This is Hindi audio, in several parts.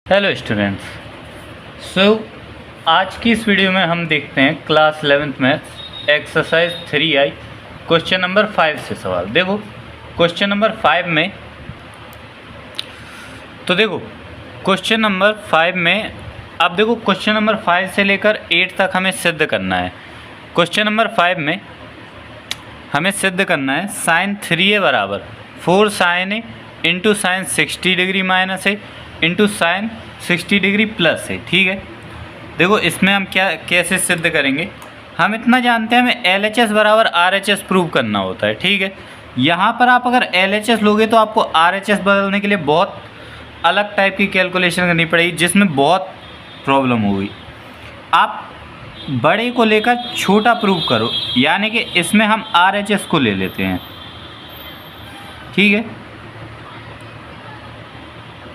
Hello students. सो आज की इस वीडियो में हम देखते हैं class 11th maths exercise 3I question number 5 से सवाल। देखो क्वेश्चन नंबर 5 में क्वेश्चन नंबर 5 में अब देखो क्वेश्चन नंबर 5 से लेकर 8 तक हमें सिद्ध करना है। क्वेश्चन नंबर 5 में हमें सिद्ध करना है साइन 3A बराबर 4 साइन ए इंटू साइन 60 डिग्री माइनस ए इंटू साइन 60 डिग्री प्लस है। ठीक है, देखो इसमें हम क्या कैसे सिद्ध करेंगे। हम इतना जानते हैं हमें LHS बराबर RHS प्रूव करना होता है। ठीक है, यहाँ पर आप अगर LHS लोगे तो आपको RHS बदलने के लिए बहुत अलग टाइप की कैलकुलेशन करनी पड़ेगी, जिसमें बहुत प्रॉब्लम होगी। आप बड़े को लेकर छोटा प्रूव करो, यानी कि इसमें हम RHS को ले लेते हैं। ठीक है,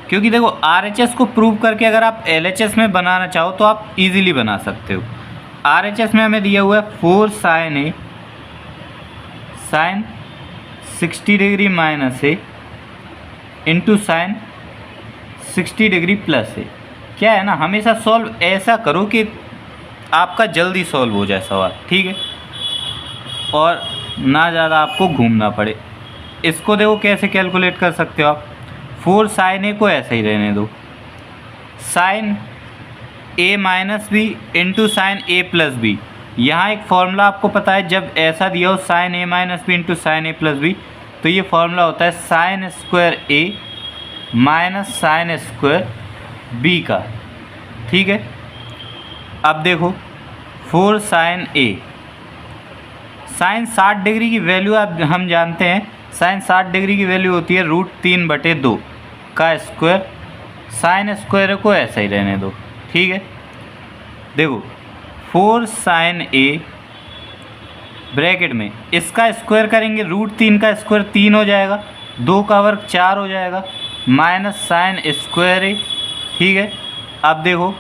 क्योंकि देखो RHS को प्रूव करके अगर आप LHS में बनाना चाहो तो आप इजीली बना सकते हो। RHS में हमें दिया हुआ है 4 साइन ए साइन 60 डिग्री माइनस ए इंटू साइन 60 डिग्री प्लस ए। क्या है ना, हमेशा सॉल्व ऐसा करो कि आपका जल्दी सॉल्व हो जाए सवाल। ठीक है, और ना ज़्यादा आपको घूमना पड़े। इसको देखो कैसे कैलकुलेट कर सकते हो आप। 4 साइन ए को ऐसे ही रहने दो, साइन ए माइनस बी इंटू साइन ए प्लस बी। यहाँ एक फॉर्मूला आपको पता है, जब ऐसा दिया हो साइन ए माइनस बी इंटू साइन ए प्लस बी, तो ये फॉर्मूला होता है साइन स्क्वायर ए माइनस साइन स्क्वायर बी का। ठीक है, अब देखो 4 साइन ए, साइन 60 डिग्री की वैल्यू हम जानते हैं, साइन 60 डिग्री की वैल्यू होती है √3/2 का स्क्वायर। साइन स्क्वायर को ऐसा ही रहने दो। ठीक है, देखो 4 साइन ए ब्रैकेट में इसका स्क्वायर करेंगे, √3 का स्क्वायर 3 हो जाएगा, 2 का वर्ग 4 हो जाएगा, माइनस साइन स्क्वायर ए। ठीक है, अब देखो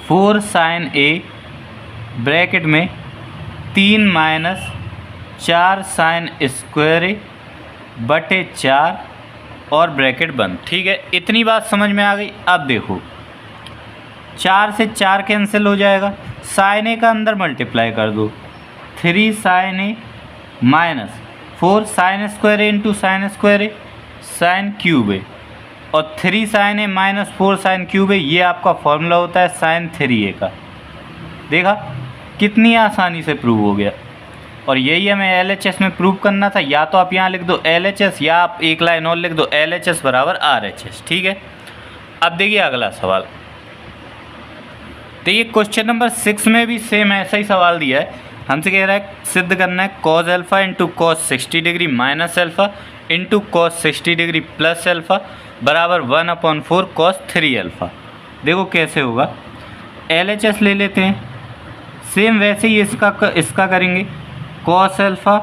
4 साइन ए ब्रैकेट में 3 माइनस 4 साइन स्क्वायर ए बटे 4 और ब्रैकेट बंद। ठीक है, इतनी बात समझ में आ गई। अब देखो 4 से 4 कैंसिल हो जाएगा, साइन ए का अंदर मल्टीप्लाई कर दो, 3 साइन ए माइनस 4 साइन स्क्वायर ए इंटू साइन स्क्वायर ए साइन क्यूब ए, और 3 साइन ए माइनस 4 साइन क्यूब ए, ये आपका फॉर्मूला होता है साइन 3A का। देखा कितनी आसानी से प्रूव हो गया। और यही हमें LHS में प्रूव करना था। या तो आप यहाँ लिख दो LHS, या आप एक लाइन और लिख दो LHS बराबर RHS। ठीक है, अब देखिए अगला सवाल। देखिए क्वेश्चन नंबर 6 में भी सेम ऐसा ही सवाल दिया है। हमसे कह रहा है सिद्ध करना है cos alpha into cos 60 degree minus alpha into cos 60 degree plus alpha बराबर 1/4 कॉस 3 अल्फ़ा। देखो कैसे होगा, LHS ले लेते हैं, सेम वैसे ही इसका करेंगे, cos alpha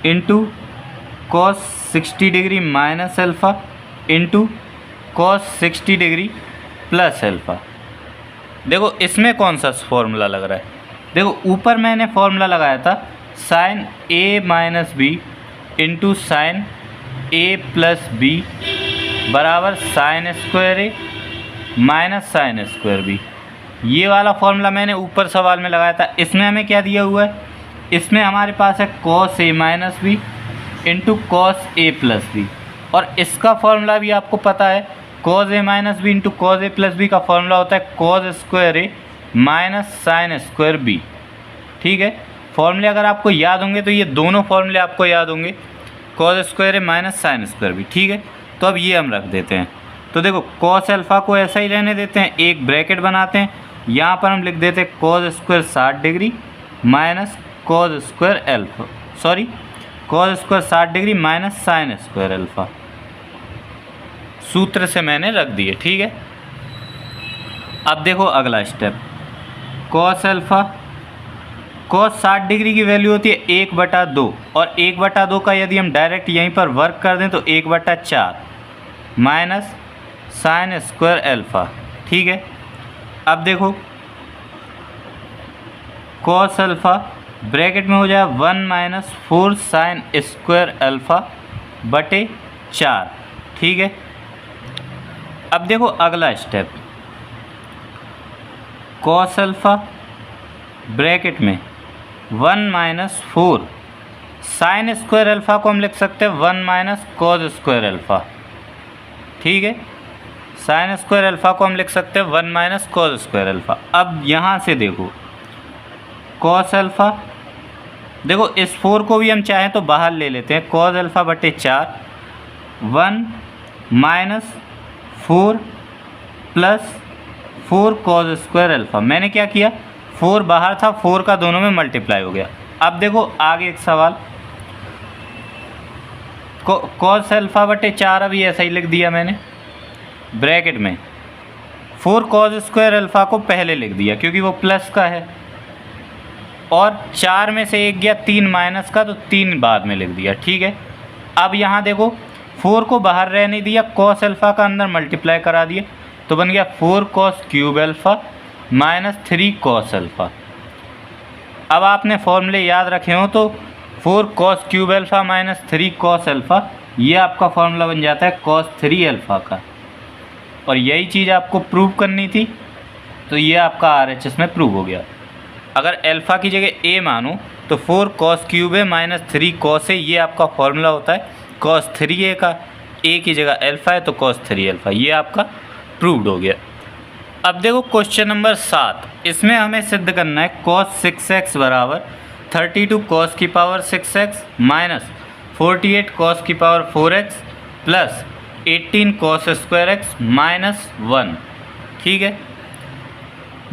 into cos 60 degree minus alpha into cos 60 degree plus alpha. देखो इसमें कौन सा फॉर्मूला लग रहा है। देखो ऊपर मैंने फॉर्मूला लगाया था साइन ए माइनस बी इंटू साइन ए प्लस बी बराबर साइन स्क्वायर ए माइनस साइन स्क्वायर बी। ये वाला फॉर्मूला मैंने ऊपर सवाल में लगाया था। इसमें हमें क्या दिया हुआ है, इसमें हमारे पास है cos A minus B into cos A plus B, और इसका फॉर्मूला भी आपको पता है, cos A minus B into cos A plus B का फॉर्मूला होता है कॉस स्क्वायर ए माइनस साइन स्क्वायर बी। ठीक है, फॉर्मूले अगर आपको याद होंगे तो ये दोनों फॉर्मूले आपको याद होंगे, कॉस स्क्वायर ए माइनस साइन स्क्वायर बी। ठीक है, तो अब ये हम रख देते हैं। तो देखो कॉस अल्फ़ा को ऐसा ही रहने देते हैं, एक ब्रैकेट बनाते हैं, यहाँ पर हम लिख देते हैं cos square 60 degree minus cos square alpha, sorry cos square 60 degree minus sine square alpha, सूत्र से मैंने रख दिए। ठीक है, अब देखो अगला step, cos alpha, cos 60 degree की वैल्यू होती है 1/2, और 1/2 का यदि हम डायरेक्ट यहीं पर वर्क कर दें तो 1/4 माइनस साइन स्क्वायर अल्फ़ा। ठीक है, अब देखो कॉस अल्फ़ा ब्रैकेट में हो जाए 1 माइनस 4 साइन स्क्वायर अल्फ़ा बटे 4। ठीक है, अब देखो अगला स्टेप, कॉस अल्फ़ा ब्रैकेट में 1 माइनस 4 साइन स्क्वायर अल्फ़ा को हम लिख सकते हैं 1 माइनस कॉस स्क्वायर अल्फ़ा। ठीक है, साइन स्क्वायर अल्फ़ा को हम लिख सकते हैं 1 माइनस कॉस स्क्वायर अल्फ़ा। अब यहाँ से देखो कॉस अल्फ़ा, देखो इस 4 को भी हम चाहें तो बाहर ले लेते हैं, कॉस अल्फ़ा बटे 4 1 minus 4 plus 4 cos square alpha. मैंने क्या किया, 4 बाहर था, 4 का दोनों में मल्टीप्लाई हो गया। अब देखो आगे एक सवाल, कॉस अल्फ़ा बटे 4 अभी ऐसा ही लिख दिया मैंने ब्रैकेट में, 4 कॉस स्क्वायर अल्फ़ा को पहले लिख दिया क्योंकि वो प्लस का है, और 4 में से 1 गया 3 माइनस का, तो 3 बाद में लिख दिया। ठीक है, अब यहाँ देखो 4 को बाहर रहने दिया, कॉस अल्फ़ा का अंदर मल्टीप्लाई करा दिया, तो बन गया 4 cos cube alpha minus 3 cos alpha. अब आपने फॉर्मूले याद रखे हो तो 4 cos cube alpha minus 3 cos alpha, ये आपका फॉर्मूला बन जाता है कॉस 3 अल्फ़ा का, और यही चीज़ आपको प्रूव करनी थी, तो ये आपका RHS में प्रूव हो गया। अगर अल्फ़ा की जगह a मानो तो 4 cos cube A minus 3 cos A, ये आपका फॉर्मूला होता है कॉस 3a का, a की जगह अल्फ़ा है तो कॉस 3 अल्फ़ा, ये आपका प्रूव्ड हो गया। अब देखो क्वेश्चन नंबर 7, इसमें हमें सिद्ध करना है कॉस 6x बराबर 32 कॉस की पावर 6x माइनस 48 कॉस की power 4x plus 18 cos square x minus 1। ठीक है,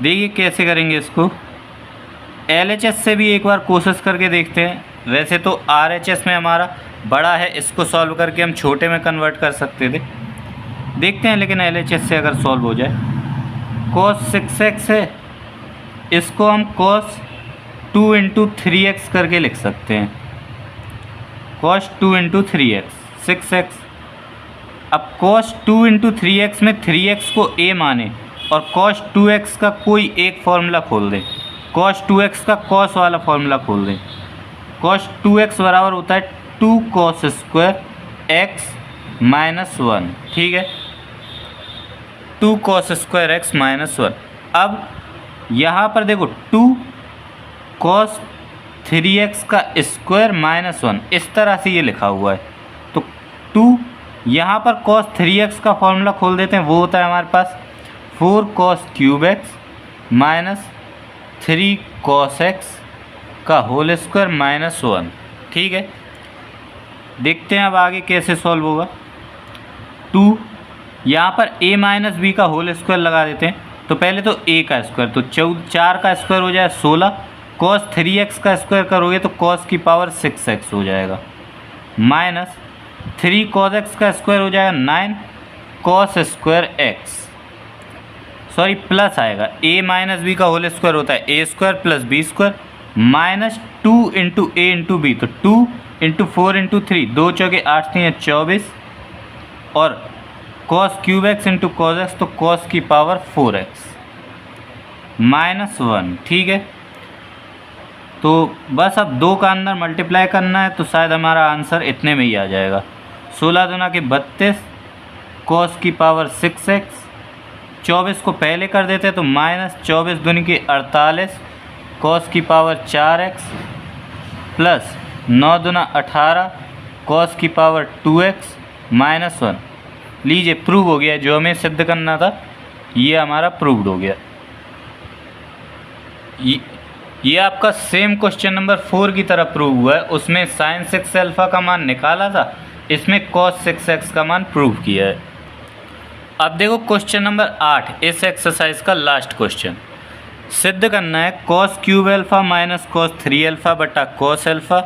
देखिए कैसे करेंगे इसको, LHS से भी एक बार कोशिश करके देखते हैं। वैसे तो RHS में हमारा बड़ा है, इसको सॉल्व करके हम छोटे में कन्वर्ट कर सकते थे, देखते हैं लेकिन LHS से अगर सॉल्व हो जाए। cos 6x है, इसको हम cos 2 इंटू 3x करके लिख सकते हैं, cos 2 इंटू 3x 6x। अब cos 2 इंटू 3x में 3x को a माने और cos 2x का कोई एक फॉर्मूला खोल दें, cos 2x का cos वाला फॉर्मूला खोल दें, cos 2x बराबर होता है 2 cos स्क्वायर x माइनस 1। ठीक है, 2 cos स्क्वायर x माइनस 1। अब यहाँ पर देखो 2 cos 3x का स्क्वायर माइनस 1, इस तरह से ये लिखा हुआ है, तो 2 यहाँ पर cos 3x का फॉर्मूला खोल देते हैं, वो होता है हमारे पास 4 cos cube x minus 3 cos x का होल स्क्वायर माइनस 1। ठीक है, देखते हैं अब आगे कैसे सॉल्व होगा। 2 यहाँ पर a माइनस बी का होल स्क्वायर लगा देते हैं, तो पहले तो a का स्क्वायर, तो 4 का स्क्वायर हो जाए 16, cos 3x का स्क्वायर करोगे तो cos की पावर 6x हो जाएगा, माइनस 3 cos x का स्क्वायर हो जाएगा 9 cos square x, sorry plus आएगा, a माइनस बी का होल स्क्वायर होता है a square plus B square minus 2 into A into B, तो 2 इंटू 4 इंटू 3, 2 चौके 8 3 24, और cos cube x into cos x, तो cos की पावर 4x माइनस 1। ठीक है, तो बस अब 2 का अंदर मल्टीप्लाई करना है, तो शायद हमारा आंसर इतने में ही आ जाएगा, 16 दूना के 32 cos की पावर 6x, 24 को पहले कर देते तो माइनस 24 दूनी के 48 cos की पावर 4x प्लस 9 दूना 18 cos की पावर 2x माइनस 1। लीजिए प्रूव हो गया, जो हमें सिद्ध करना था ये हमारा प्रूव्ड हो गया। ये आपका सेम क्वेश्चन नंबर 4 की तरह प्रूव हुआ है, उसमें sin 6 अल्फ़ा का मान निकाला था, इसमें cos 6x का मान प्रूव किया है। अब देखो क्वेश्चन नंबर 8, इस एक्सरसाइज का लास्ट क्वेश्चन, सिद्ध करना है cos cube alpha minus cos 3 alpha बटा cos alpha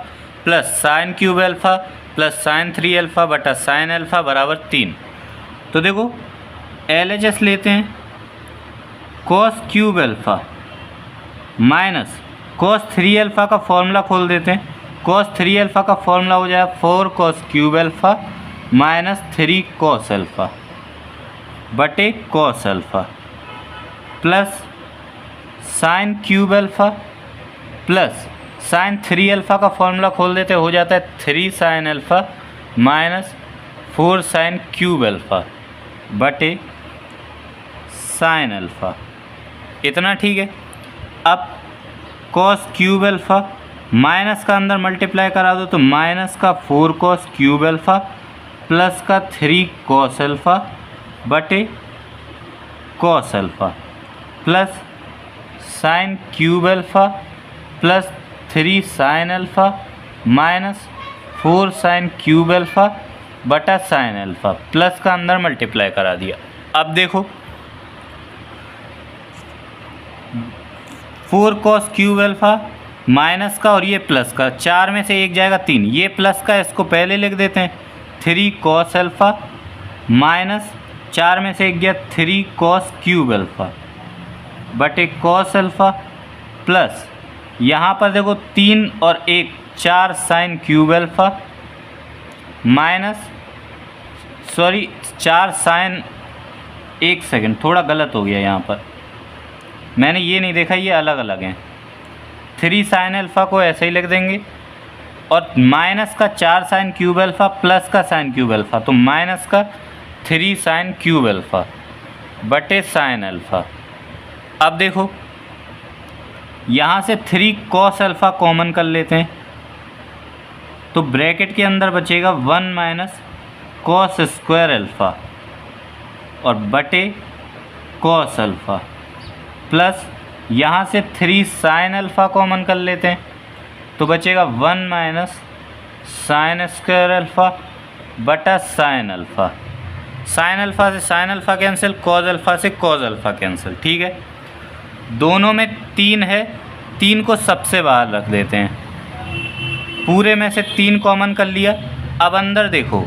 plus sin cube alpha plus sin 3 alpha बटा sin अल्फ़ा बराबर 3। तो देखो LHS लेते हैं, cos cube alpha minus cos 3 alpha का फॉर्मूला खोल देते हैं, cos 3 अल्फ़ा का फॉर्मूला हो जाएगा 4 cos cube alpha minus 3 cos alpha बटे cos alpha plus sin cube alpha plus sin 3 alpha का फॉर्मूला खोल देते हो जाता है 3 sin alpha minus 4 sin cube alpha बटे साइन अल्फ़ा, इतना ठीक है। अब कॉस क्यूब अल्फ़ा माइनस का अंदर मल्टीप्लाई करा दो तो माइनस का 4 कॉस क्यूब अल्फ़ा प्लस का 3 कॉस अल्फ़ा बटे cos alpha plus sign cube alpha plus 3 sine alpha minus 4 sine cube alpha बटा साइन अल्फ़ा प्लस का अंदर मल्टीप्लाई करा दिया। अब देखो 4 कॉस क्यूब अल्फ़ा माइनस का और ये प्लस का, 4 में से एक जाएगा 3, ये प्लस का इसको पहले लिख देते हैं 3 कॉस अल्फ़ा माइनस 4 में से एक गया 3 कॉस क्यूब अल्फ़ा बटे कॉस अल्फ़ा प्लस यहाँ पर देखो 3 और 1 4 sine cube alpha minus 4 sine, एक सेकंड थोड़ा गलत हो गया यहाँ पर, मैंने ये नहीं देखा, ये अलग अलग हैं। 3 साइन अल्फ़ा को ऐसे ही लिख देंगे और माइनस का 4 साइन क्यूब अल्फ़ा प्लस का साइन क्यूब अल्फ़ा, तो माइनस का 3 साइन क्यूब अल्फ़ा बटे साइन अल्फ़ा। अब देखो यहाँ से 3 कॉस अल्फ़ा कॉमन कर लेते हैं तो ब्रैकेट के अंदर बचेगा 1 माइनस कॉस स्क्वायर अल्फ़ा और बटे कॉस अल्फ़ा प्लस यहाँ से 3 साइन अल्फ़ा कॉमन कर लेते हैं तो बचेगा 1 माइनस साइन स्क्वायर अल्फ़ा बटा साइन अल्फ़ा। साइन अल्फ़ा से sine alpha cancel, cos alpha से कॉस अल्फ़ा कैंसिल, ठीक है। दोनों में 3 है, 3 को सबसे बाहर रख देते हैं, पूरे में से 3 कॉमन कर लिया। अब अंदर देखो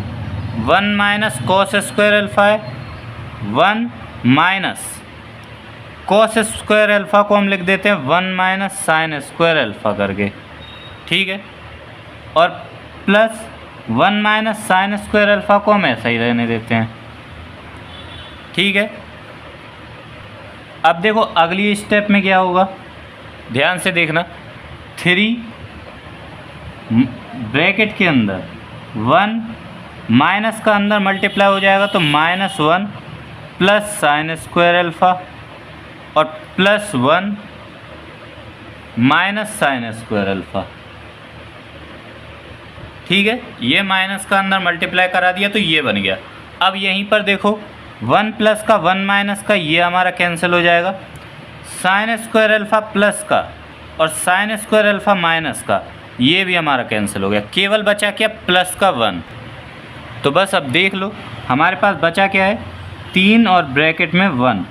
1 माइनस कॉस स्क्वायर अल्फ़ा है, 1 माइनस कॉस स्क्वायर अल्फ़ा को हम लिख देते हैं 1 माइनस साइन स्क्वायर अल्फ़ा करके, ठीक है, और plus 1 minus sine square alpha को हम ऐसा ही रहने देते हैं, ठीक है। अब देखो अगली स्टेप में क्या होगा, ध्यान से देखना, 3 ब्रैकेट के अंदर 1 माइनस का अंदर मल्टीप्लाई हो जाएगा तो -1 प्लस साइन स्क्वायर अल्फ़ा और plus 1 minus sine square alpha, ठीक है। ये माइनस का अंदर मल्टीप्लाई करा दिया तो ये बन गया। अब यहीं पर देखो 1 प्लस का 1 माइनस का ये हमारा कैंसिल हो जाएगा, साइन स्क्वायर अल्फ़ा प्लस का और साइन स्क्वायर अल्फ़ा माइनस का ये भी हमारा कैंसिल हो गया, केवल बचा क्या प्लस का 1। तो बस अब देख लो हमारे पास बचा क्या है 3 और ब्रैकेट में 1,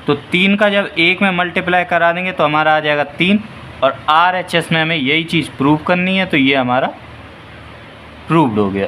तो 3 का जब 1 में मल्टीप्लाई करा देंगे तो हमारा आ जाएगा 3 और RHS में हमें यही चीज़ प्रूव करनी है, तो ये हमारा प्रूव्ड हो गया।